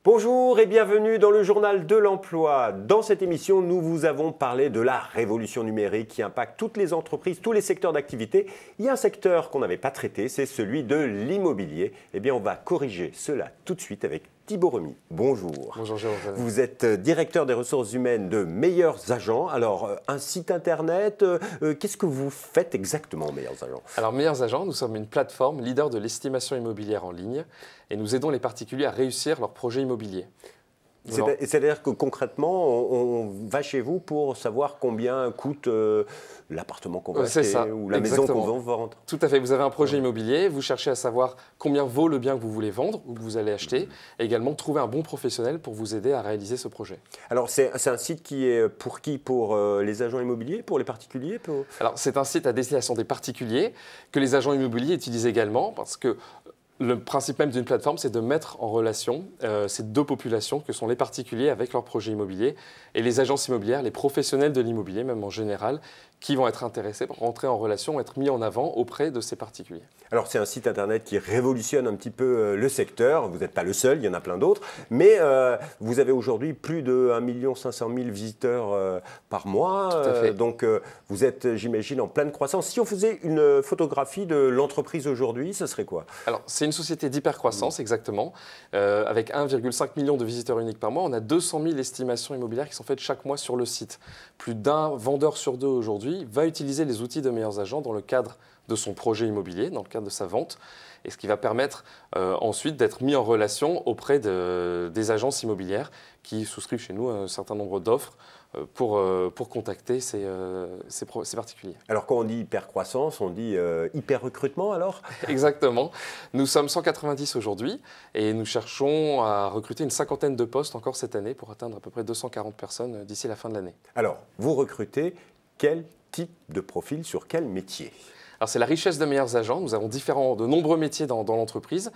Bonjour et bienvenue dans le journal de l'emploi. Dans cette émission, nous vous avons parlé de la révolution numérique qui impacte toutes les entreprises, tous les secteurs d'activité. Il y a un secteur qu'on n'avait pas traité, c'est celui de l'immobilier. Eh bien, on va corriger cela tout de suite avec Thibaut Remy. Bonjour. Bonjour Jérôme. Vous êtes directeur des ressources humaines de Meilleurs Agents. Alors, un site internet, qu'est-ce que vous faites exactement, Meilleurs Agents? Alors, Meilleurs Agents, nous sommes une plateforme leader de l'estimation immobilière en ligne et nous aidons les particuliers à réussir leurs projets immobiliers. C'est-à-dire que concrètement, on va chez vous pour savoir combien coûte l'appartement qu'on va acheter ou la maison qu'on va vendre. Tout à fait. Vous avez un projet immobilier, vous cherchez à savoir combien vaut le bien que vous voulez vendre ou que vous allez acheter, et également trouver un bon professionnel pour vous aider à réaliser ce projet. Alors, c'est un site qui est pour qui? Pour les agents immobiliers? Pour les particuliers? Alors, c'est un site à destination des particuliers que les agents immobiliers utilisent également parce que le principe même d'une plateforme, c'est de mettre en relation ces deux populations que sont les particuliers avec leurs projets immobiliers et les agences immobilières, les professionnels de l'immobilier, même en général, qui vont être intéressés pour rentrer en relation, être mis en avant auprès de ces particuliers. Alors, c'est un site internet qui révolutionne un petit peu le secteur. Vous n'êtes pas le seul, il y en a plein d'autres. Mais vous avez aujourd'hui plus de 1 500 000 visiteurs par mois. Tout à fait. Donc, vous êtes, j'imagine, en pleine croissance. Si on faisait une photographie de l'entreprise aujourd'hui, ce serait quoi? Alors, c'est une société d'hypercroissance, exactement. Avec 1,5 million de visiteurs uniques par mois, on a 200 000 estimations immobilières qui sont faites chaque mois sur le site. Plus d'un vendeur sur deux aujourd'hui va utiliser les outils de Meilleurs Agents dans le cadre de son projet immobilier, dans le cadre de sa vente, et ce qui va permettre ensuite d'être mis en relation auprès des agences immobilières qui souscrivent chez nous un certain nombre d'offres pour contacter ces particuliers. Alors, quand on dit hyper-croissance, on dit hyper-recrutement alors? Exactement. Nous sommes 190 aujourd'hui et nous cherchons à recruter une cinquantaine de postes encore cette année pour atteindre à peu près 240 personnes d'ici la fin de l'année. Alors, vous recrutez quel type de profil sur quel métier? Alors, c'est la richesse de Meilleurs Agents. Nous avons de nombreux métiers dans l'entreprise.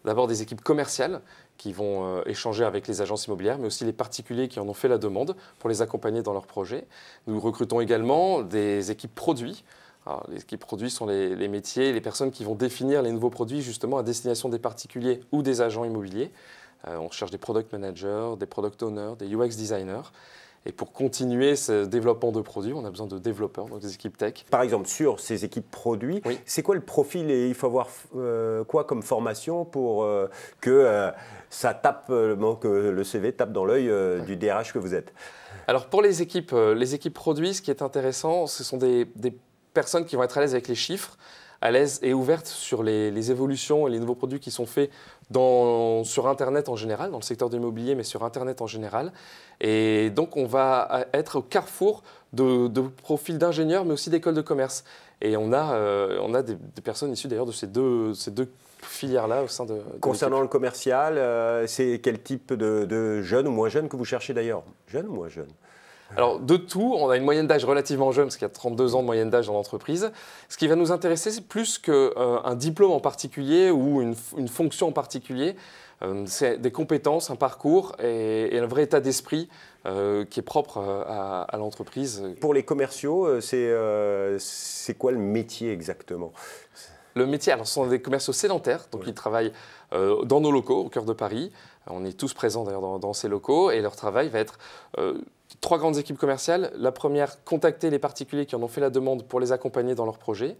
D'abord des équipes commerciales qui vont échanger avec les agences immobilières, mais aussi les particuliers qui en ont fait la demande pour les accompagner dans leurs projets. Nous recrutons également des équipes produits. Alors, les équipes produits sont les métiers, les personnes qui vont définir les nouveaux produits justement à destination des particuliers ou des agents immobiliers. On cherche des product managers, des product owners, des UX designers. Et pour continuer ce développement de produits, on a besoin de développeurs, donc des équipes tech. Par exemple, sur ces équipes produits, oui. C'est quoi le profil et il faut avoir quoi comme formation pour que ça tape, que le CV tape dans l'œil du DRH que vous êtes? Alors pour les équipes produits, ce qui est intéressant, ce sont des personnes qui vont être à l'aise avec les chiffres, à l'aise et ouvertes sur les évolutions et les nouveaux produits qui sont faits sur Internet en général, dans le secteur de l'immobilier, mais sur Internet en général. Et donc, on va être au carrefour de profils d'ingénieurs, mais aussi d'écoles de commerce. Et on a des personnes issues d'ailleurs de ces deux filières-là au sein de Concernant le commercial, c'est quel type de jeunes ou moins jeunes que vous cherchez d'ailleurs? Jeunes ou moins jeunes? Alors, de tout, on a une moyenne d'âge relativement jeune, parce qu'il y a 32 ans de moyenne d'âge dans l'entreprise. Ce qui va nous intéresser, c'est plus qu'un diplôme en particulier ou une fonction en particulier. C'est des compétences, un parcours et un vrai état d'esprit qui est propre à l'entreprise. Pour les commerciaux, c'est quoi le métier exactement? Le métier, alors ce sont des commerciaux sédentaires, donc ils travaillent dans nos locaux, au cœur de Paris. On est tous présents d'ailleurs dans ces locaux et leur travail va être 3 grandes équipes commerciales. La première, contacter les particuliers qui en ont fait la demande pour les accompagner dans leurs projets.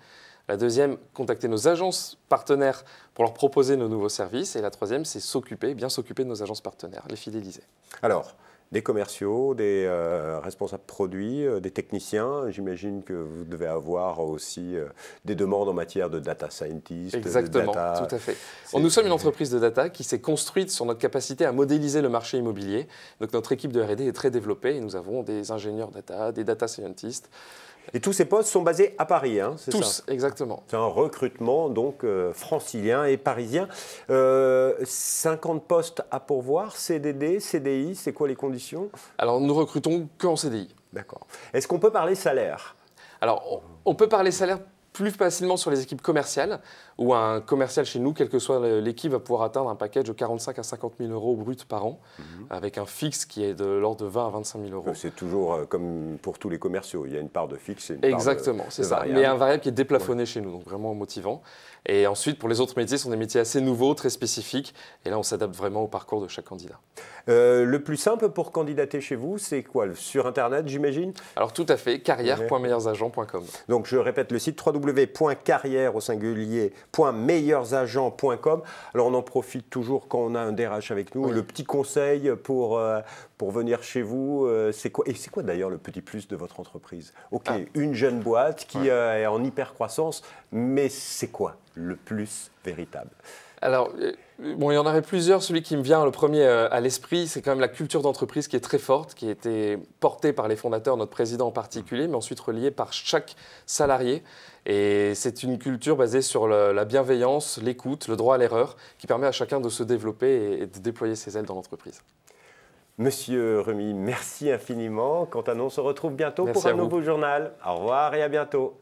La deuxième, contacter nos agences partenaires pour leur proposer nos nouveaux services. Et la troisième, c'est bien s'occuper de nos agences partenaires, les fidéliser. Alors, des commerciaux, des responsables produits, des techniciens. J'imagine que vous devez avoir aussi des demandes en matière de data scientist. Exactement, tout à fait. Nous sommes une entreprise de data qui s'est construite sur notre capacité à modéliser le marché immobilier. Donc notre équipe de R&D est très développée et nous avons des ingénieurs data, des data scientists. Et tous ces postes sont basés à Paris, hein, c'est ça? Tous, exactement. C'est un recrutement donc francilien et parisien. 50 postes à pourvoir, CDD, CDI, c'est quoi les conditions? Alors nous recrutons qu'en CDI. D'accord. Est-ce qu'on peut parler salaire? Alors on peut parler salaire plus facilement sur les équipes commerciales, où un commercial chez nous, quelle que soit l'équipe, va pouvoir atteindre un package de 45 à 50 000 euros brut par an, avec un fixe qui est de l'ordre de 20 à 25 000 euros. C'est toujours comme pour tous les commerciaux, il y a une part de fixe et une Exactement, part c'est de ça. variable. Mais un variable qui est déplafonné chez nous, donc vraiment motivant. Et ensuite, pour les autres métiers, ce sont des métiers assez nouveaux, très spécifiques. Et là, on s'adapte vraiment au parcours de chaque candidat. Le plus simple pour candidater chez vous, c'est quoi? Sur Internet, j'imagine? Alors tout à fait, carrière.meilleursagents.com. Donc je répète le site www.carrière au singulier.meilleursagents.com. Alors on en profite toujours quand on a un DRH avec nous. Oui. Le petit conseil pour venir chez vous, c'est quoi? Et c'est quoi d'ailleurs le petit plus de votre entreprise? Ok, une jeune boîte qui est en hyper croissance, mais c'est quoi le plus véritable? Alors, bon, il y en aurait plusieurs. Celui qui me vient le premier à l'esprit, c'est quand même la culture d'entreprise qui est très forte, qui a été portée par les fondateurs, notre président en particulier, mais ensuite reliée par chaque salarié. Et c'est une culture basée sur la bienveillance, l'écoute, le droit à l'erreur, qui permet à chacun de se développer et de déployer ses ailes dans l'entreprise. Monsieur Remy, merci infiniment. Quant à nous, on se retrouve bientôt Merci pour un à vous. nouveau journal. Au revoir et à bientôt.